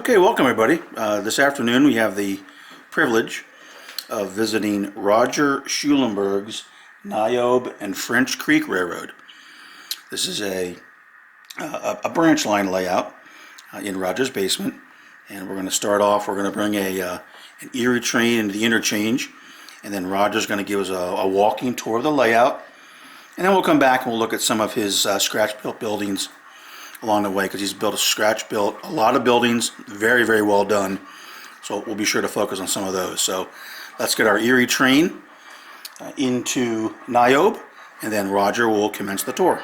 Okay, welcome everybody. This afternoon we have the privilege of visiting Roger Schulenberg's Niobe and French Creek Railroad. This is a branch line layout in Roger's basement, and we're going to start off. We're going to bring an Erie train into the interchange, and then Roger's going to give us a walking tour of the layout, and then we'll come back and we'll look at some of his scratch-built buildings along the way, because he's built a lot of buildings, very, very well done. So we'll be sure to focus on some of those. So let's get our Erie train into Niobe, and then Roger will commence the tour.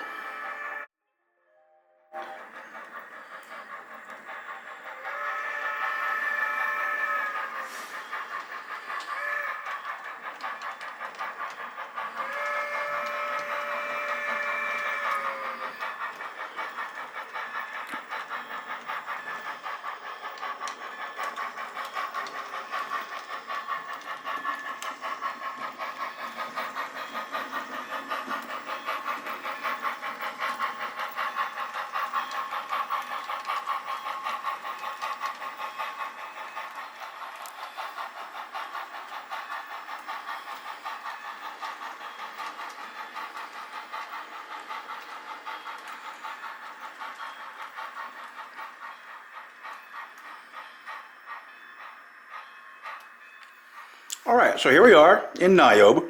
Alright, so here we are in Niobe.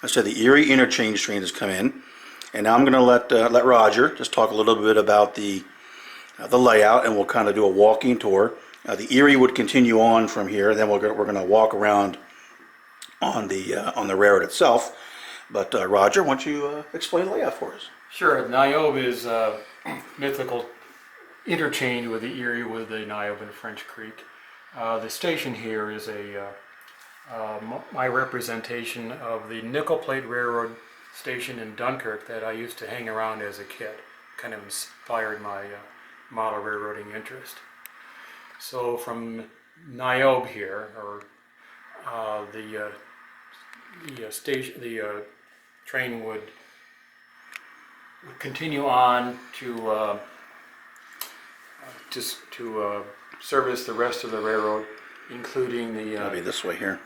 I said the Erie interchange train has come in, and now I'm going to let Roger just talk a little bit about the layout, and we'll kind of do a walking tour. The Erie would continue on from here, then we're going to walk around on the railroad itself. But Roger, why don't you explain the layout for us? Sure. Niobe is a mythical interchange with the Erie with the Niobe and French Creek. The station here is my representation of the nickel plate railroad station in Dunkirk that I used to hang around as a kid. Kind of inspired my model railroading interest. So from Niobe here, or the train would continue on to service the rest of the railroad, including the. That'll be this way here.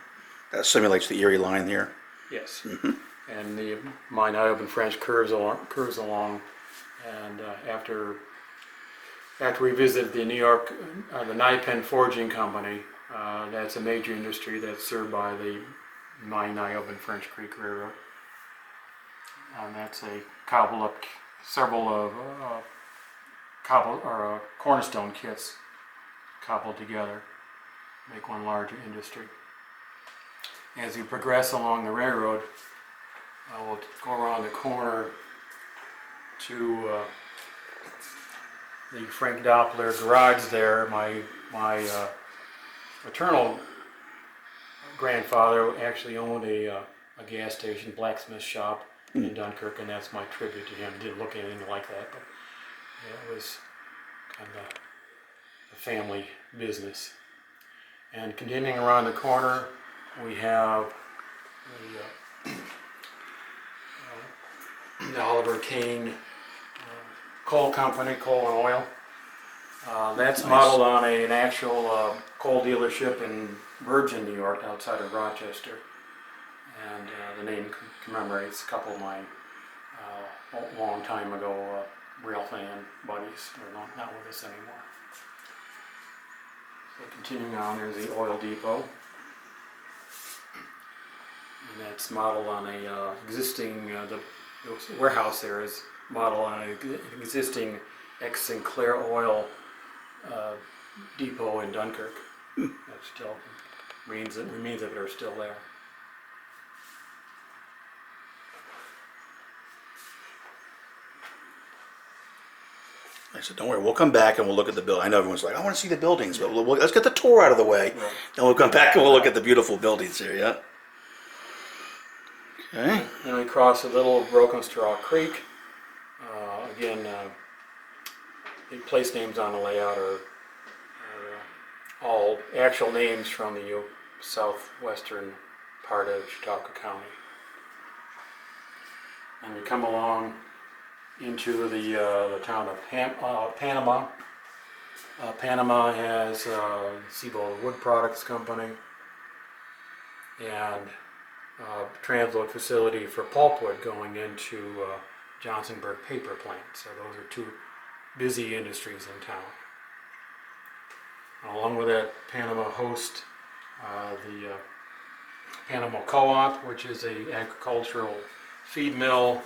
That simulates the Erie line here. Yes. Mm-hmm. And my Niobe and French curves along, and after we visited the New York, the Niobe Forging Company, that's a major industry that's served by my Niobe and French Creek Railroad, and that's a cobbled up several of cornerstone kits cobbled together, make one larger industry. As we progress along the railroad, we'll go around the corner to the Frank Doppler garage there. My maternal grandfather actually owned a gas station, blacksmith shop in Dunkirk, and that's my tribute to him. Didn't look anything like that, but yeah, it was kind of a family business. And continuing around the corner, we have the Oliver Kane coal company, coal and oil. That's nice. Modeled on an actual coal dealership in Virgin, New York, outside of Rochester. And the name commemorates a couple of my long time ago rail fan buddies. They're not with us anymore. So continuing on, there's the oil depot. And that's modeled on a existing, the warehouse there is modeled on an existing ex-Sinclair oil depot in Dunkirk. That still remains of it are still there. I said, don't worry, we'll come back and we'll look at the building. I know everyone's like, I want to see the buildings, but let's get the tour out of the way. Right. Then we'll come back and we'll look at the beautiful buildings here, yeah? Okay. Then we cross a little Broken Straw Creek. Again, the place names on the layout are all actual names from the southwestern part of Chautauqua County. And we come along into the town of Panama, Panama has Seabold Wood Products Company and transload facility for pulpwood going into Johnsonburg paper plant. So those are two busy industries in town. Along with that, Panama hosts the Panama Co-op, which is a agricultural feed mill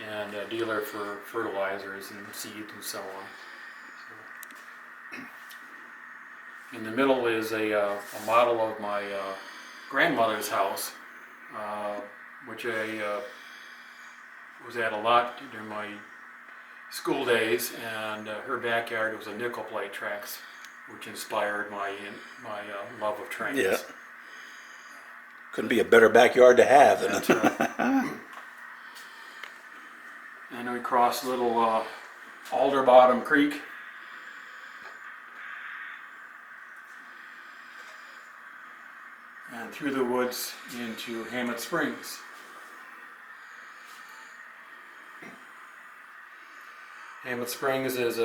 and a dealer for fertilizers and seeds and so on. In the middle is a model of my grandmother's house, which I was at a lot during my school days, and her backyard was a nickel plate tracks, which inspired my love of trains. Yeah. Couldn't be a better backyard to have than That's right. And we crossed little Alderbottom Creek. And through the woods into Hammett Springs. Hammett Springs is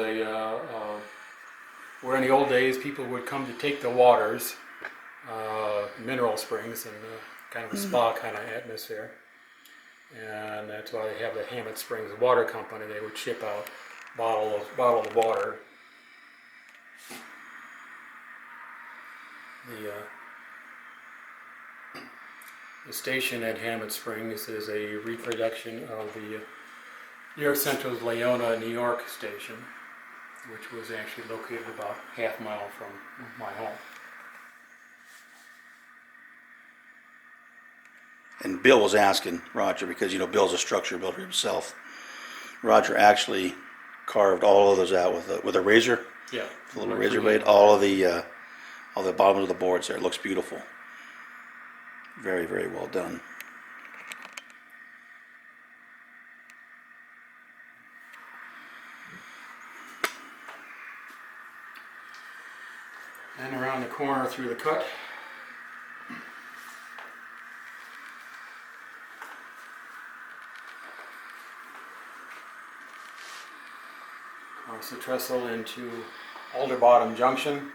where in the old days people would come to take the waters, mineral springs, and kind of a spa kind of atmosphere. And that's why they have the Hammett Springs Water Company. They would ship out bottled water. The station at Hammett Springs is a reproduction of the New York Central's Leona, New York station, which was actually located about half a mile from my home. And Bill was asking Roger, because Bill's a structure builder himself. Roger actually carved all of those out with a razor, Yeah, a little razor blade. All the bottoms of the boards there. It looks beautiful. Very, very well done. And around the corner through the cut. Across the trestle into Alderbottom Junction,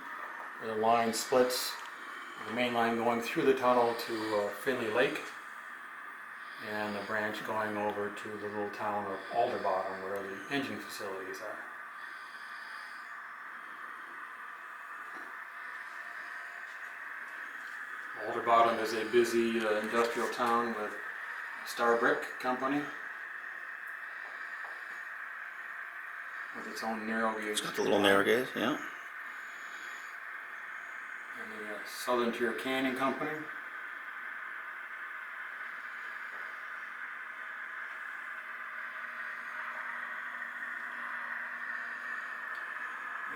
where the line splits. The main line going through the tunnel to Findley Lake, and the branch going over to the little town of Alderbottom, where the engine facilities are. Alderbottom is a busy industrial town with Star Brick Company, with its own narrow gauge. It's got the little narrow gauge, yeah. And the Southern Tier Canning Company.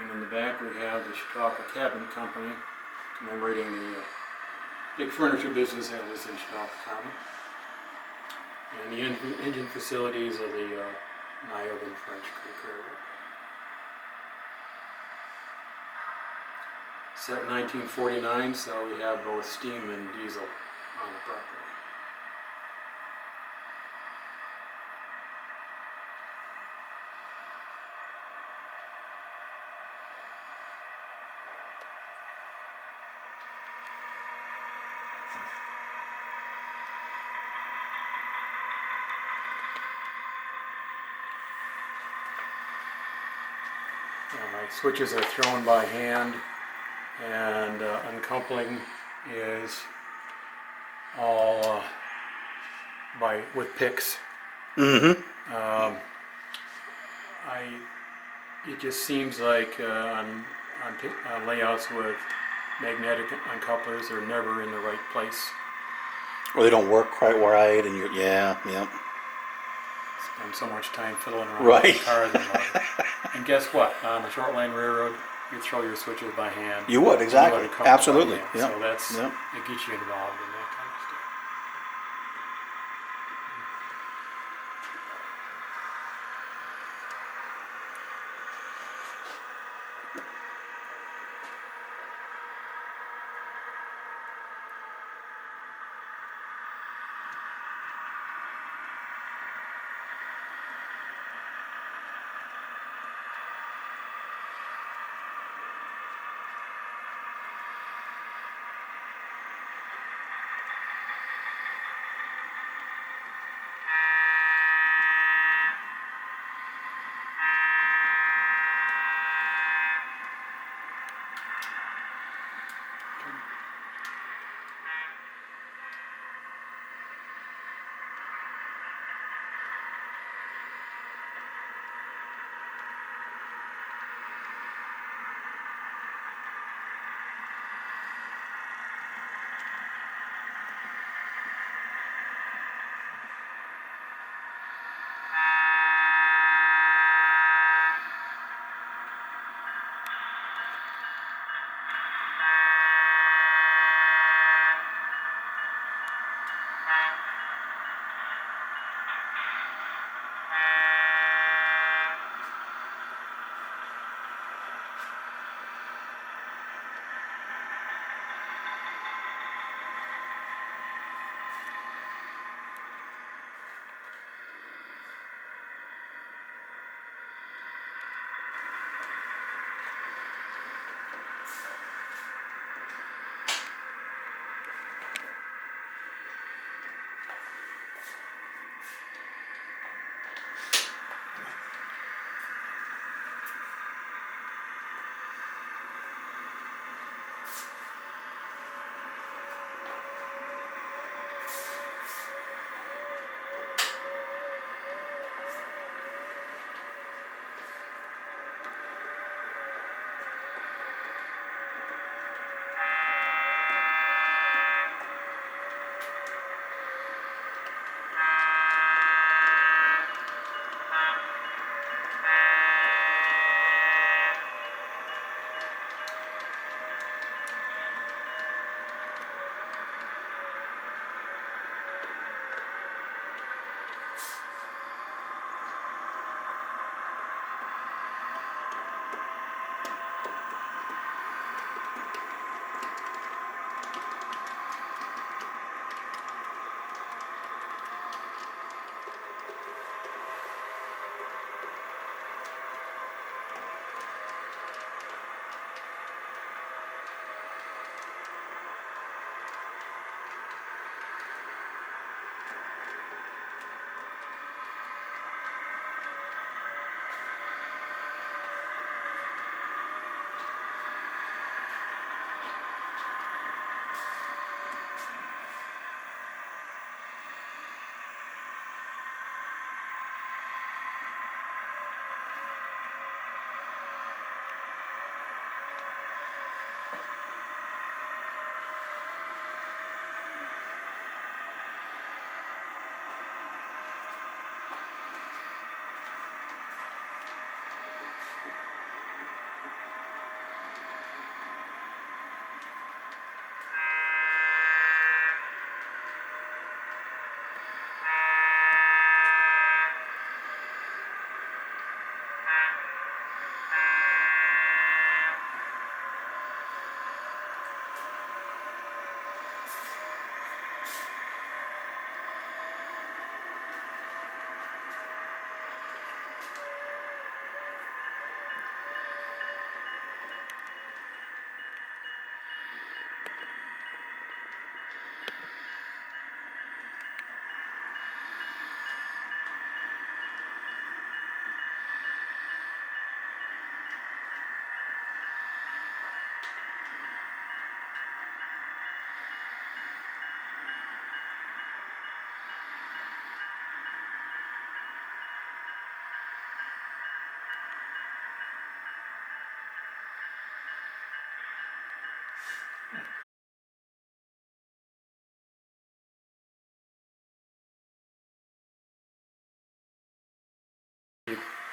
And in the back we have the Chautauqua Cabinet Company, commemorating the big furniture business that was in Chautauqua County. And the engine facilities of the Niobe French Creek RR. Set 1949, so we have both steam and diesel on the property. My switches are thrown by hand, and uncoupling is all with picks. Mm-hmm. It just seems like on layouts with magnetic uncouplers, they're never in the right place. Or they don't work quite right, and yeah. Spend so much time fiddling around Right. with cars and all. And guess what? On the short line railroad, you throw your switches by hand. You would, exactly. You would couple by Absolutely. hand. Yeah. So that's Yeah. it gets you involved in that kind of stuff.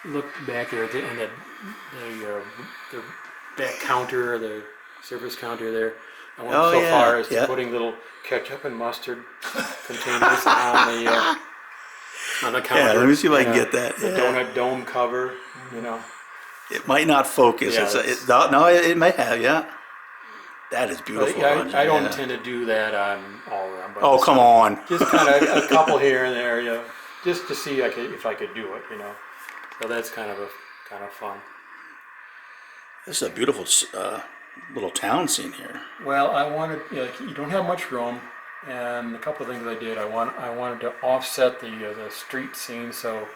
Look back there and the back counter, the service counter there. I went Oh, so yeah, far as to yeah. putting little ketchup and mustard containers on the counter. Yeah, let me see if I can And, get that. The Yeah. donut dome cover, you know. It might not focus. Yeah, No, it may have, yeah. That is But beautiful, yeah, Roger, I don't yeah. tend to do that on all of them. But Oh, just- come on. Just kind of a couple here and there, you know, just to see if I could do it, you know. So that's kind of fun. This is a beautiful little town scene here. Well, I wanted, you don't have much room, and a couple of things I did. I wanted to offset the street scene, so it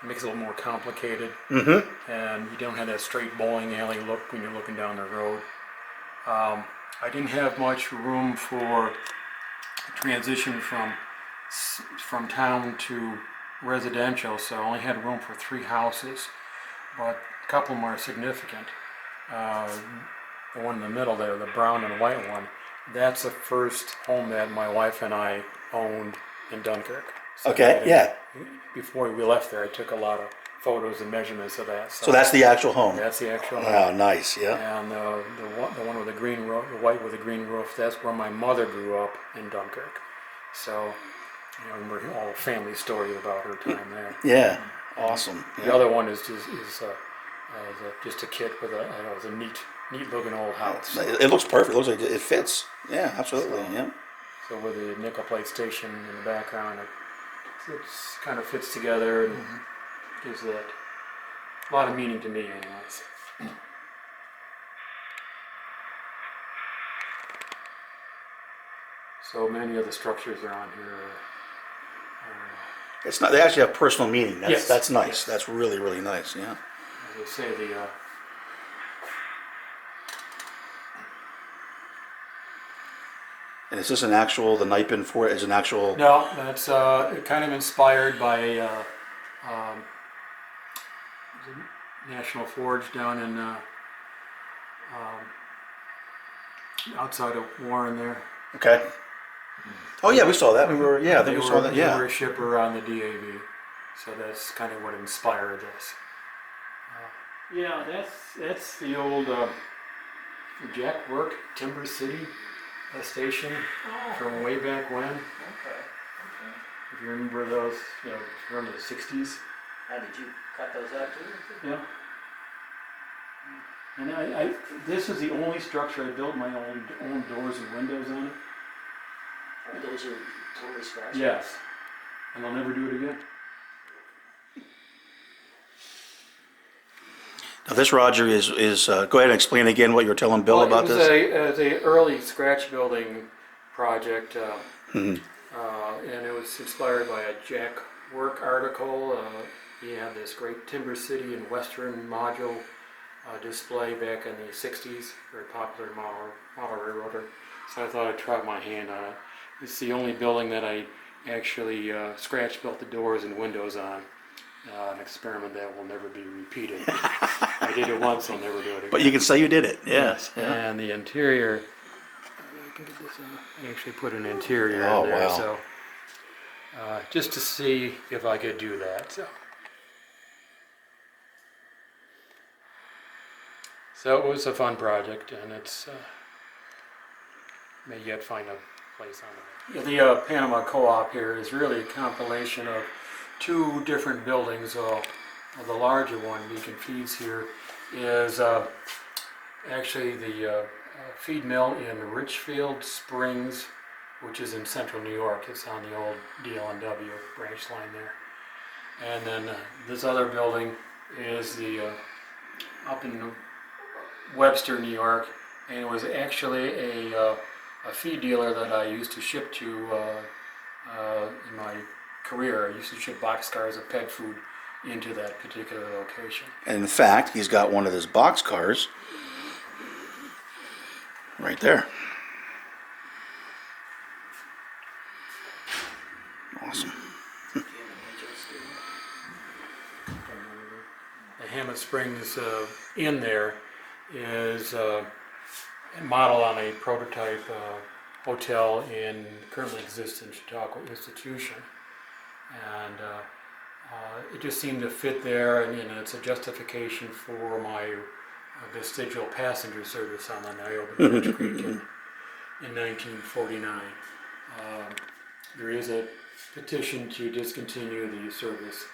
makes it a little more complicated. Mm-hmm. And you don't have that straight bowling alley look when you're looking down the road. I didn't have much room for transition from town to residential, so I only had room for 3 houses, but a couple of them are significant. The one in the middle there, the brown and white one, that's the first home that my wife and I owned in Dunkirk. So Okay, yeah. Before we left there, I took a lot of photos and measurements of that. So that's the actual home. That's the actual home. Wow, nice, yeah. And the one with the white with the green roof, that's where my mother grew up in Dunkirk. So I remember all the family stories about her time there. Yeah, awesome. The Yeah. other one is just a kit with it's a neat looking old house. It looks perfect. It looks like it fits. Yeah, absolutely. Yeah. So with the nickel plate station in the background, it kind of fits together and gives that a lot of meaning to me, anyways. So many of the structures around here It's not. They actually have personal meaning. Yes. That's nice. Yes. That's really, really nice. Yeah. as I say, And is this an actual? The Nipin for it is an actual. no, that's kind of inspired by National Forge down in outside of Warren there. Okay. Oh yeah, we saw that. We were. Yeah, I think we saw that. They were Yeah. a shipper on the DAV, so that's kind of what inspired this. Yeah, that's the old Jack Work Timber City station from way back when. Okay. If you remember those, remember the '60s. How did you cut those out too? Yeah. And this is the only structure I built my own doors and windows on it. Oh, those are totally scratched? Yes. And I'll never do it again. Now this Roger is go ahead and explain again what you were telling Bill about this. It was a early scratch building project, and it was inspired by a Jack Work article. He had this great Timber City and Western module display back in the '60s, very popular model railroader. So I thought I'd try my hand on it. It's the only building that I actually scratch built the doors and windows on. An experiment that will never be repeated. I did it once, I'll never do it again. But you can say you did it. Yes. Yeah. And the interior, I can get this on. I actually put an interior Oh, in there, wow. so just to see if I could do that. So it was a fun project, and it's may yet find a place on it. The Panama Co-op here is really a compilation of two different buildings. The larger one, Beacon Feeds here, is actually the feed mill in Richfield Springs, which is in central New York. It's on the old DL&W branch line there. And then this other building is the up in Webster, New York, and it was actually a feed dealer that I used to ship to in my career. I used to ship boxcars of pet food into that particular location. And in fact, he's got one of his box cars right there. Awesome. The Hammett Springs Inn there is modeled on a prototype hotel currently exists in Chautauqua Institution. And it just seemed to fit there, and it's a justification for my vestigial passenger service on the Niobe French Creek in 1949. There is a petition to discontinue the service,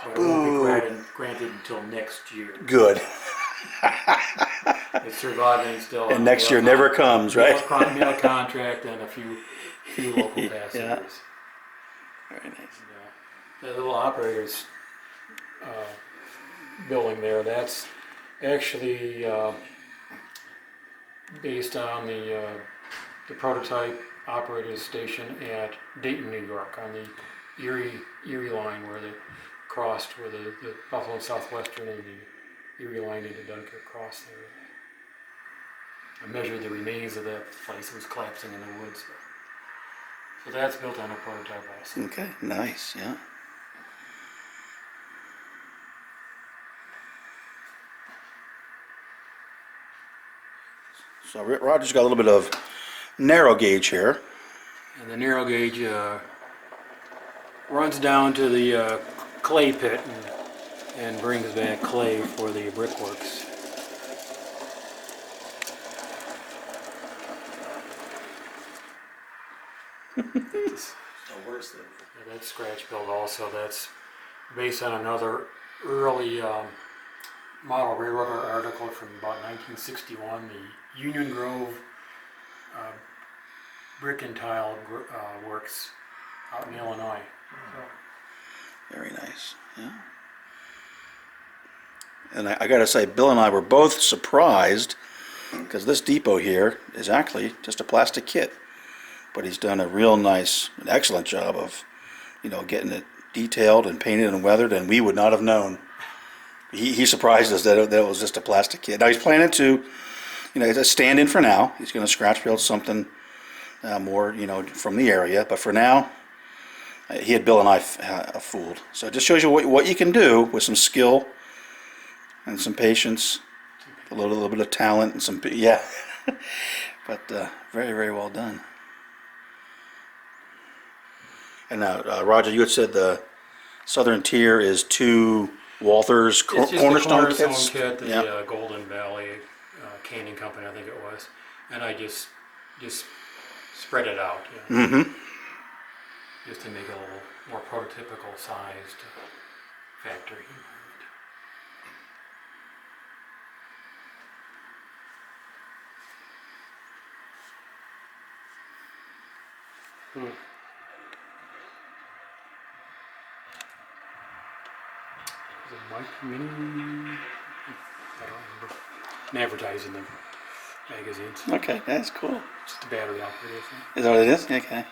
but it won't be granted until next year. Good. It's surviving still. And next year never comes, right? Mail contract and a few local passengers. Very nice. The little operator's building there, that's actually based on the prototype operator's station at Dayton, New York, on the Erie line where they crossed, where the Buffalo Southwestern and the Erie line into Dunkirk crossed there. I measured the remains of that place. It was collapsing in the woods. So that's built on a prototype also. Okay, nice, yeah. So Roger's got a little bit of narrow gauge here. And the narrow gauge runs down to the clay pit and brings back clay for the brickworks. Oh, where's the, Yeah, that's scratch built also. That's based on another early model railroader article from about 1961, the Union Grove brick and tile works out in Illinois. Very nice. Yeah. And I got to say, Bill and I were both surprised because this depot here is actually just a plastic kit, but he's done a real nice, an excellent job of, getting it detailed and painted and weathered, and we would not have known. He surprised us that it was just a plastic kit. Now he's planning to, it's a stand-in for now. He's going to scratch build something more, from the area, but for now, he had Bill and I fooled. So it just shows you what you can do with some skill and some patience, a little bit of talent and some, yeah. But very, very well done. And now, Roger, you had said the southern tier is 2 Walthers It's just Cornerstone the kits. Cornerstone kit, the Yeah. Golden Valley Canning Company, I think it was, and I just spread it out, Mm-hmm. just to make it a little more prototypical sized factory environment. Is it Mike Mini? I don't remember. And advertising the magazines. Okay, that's cool. Just a battery operated thing. Is that what it is? Okay.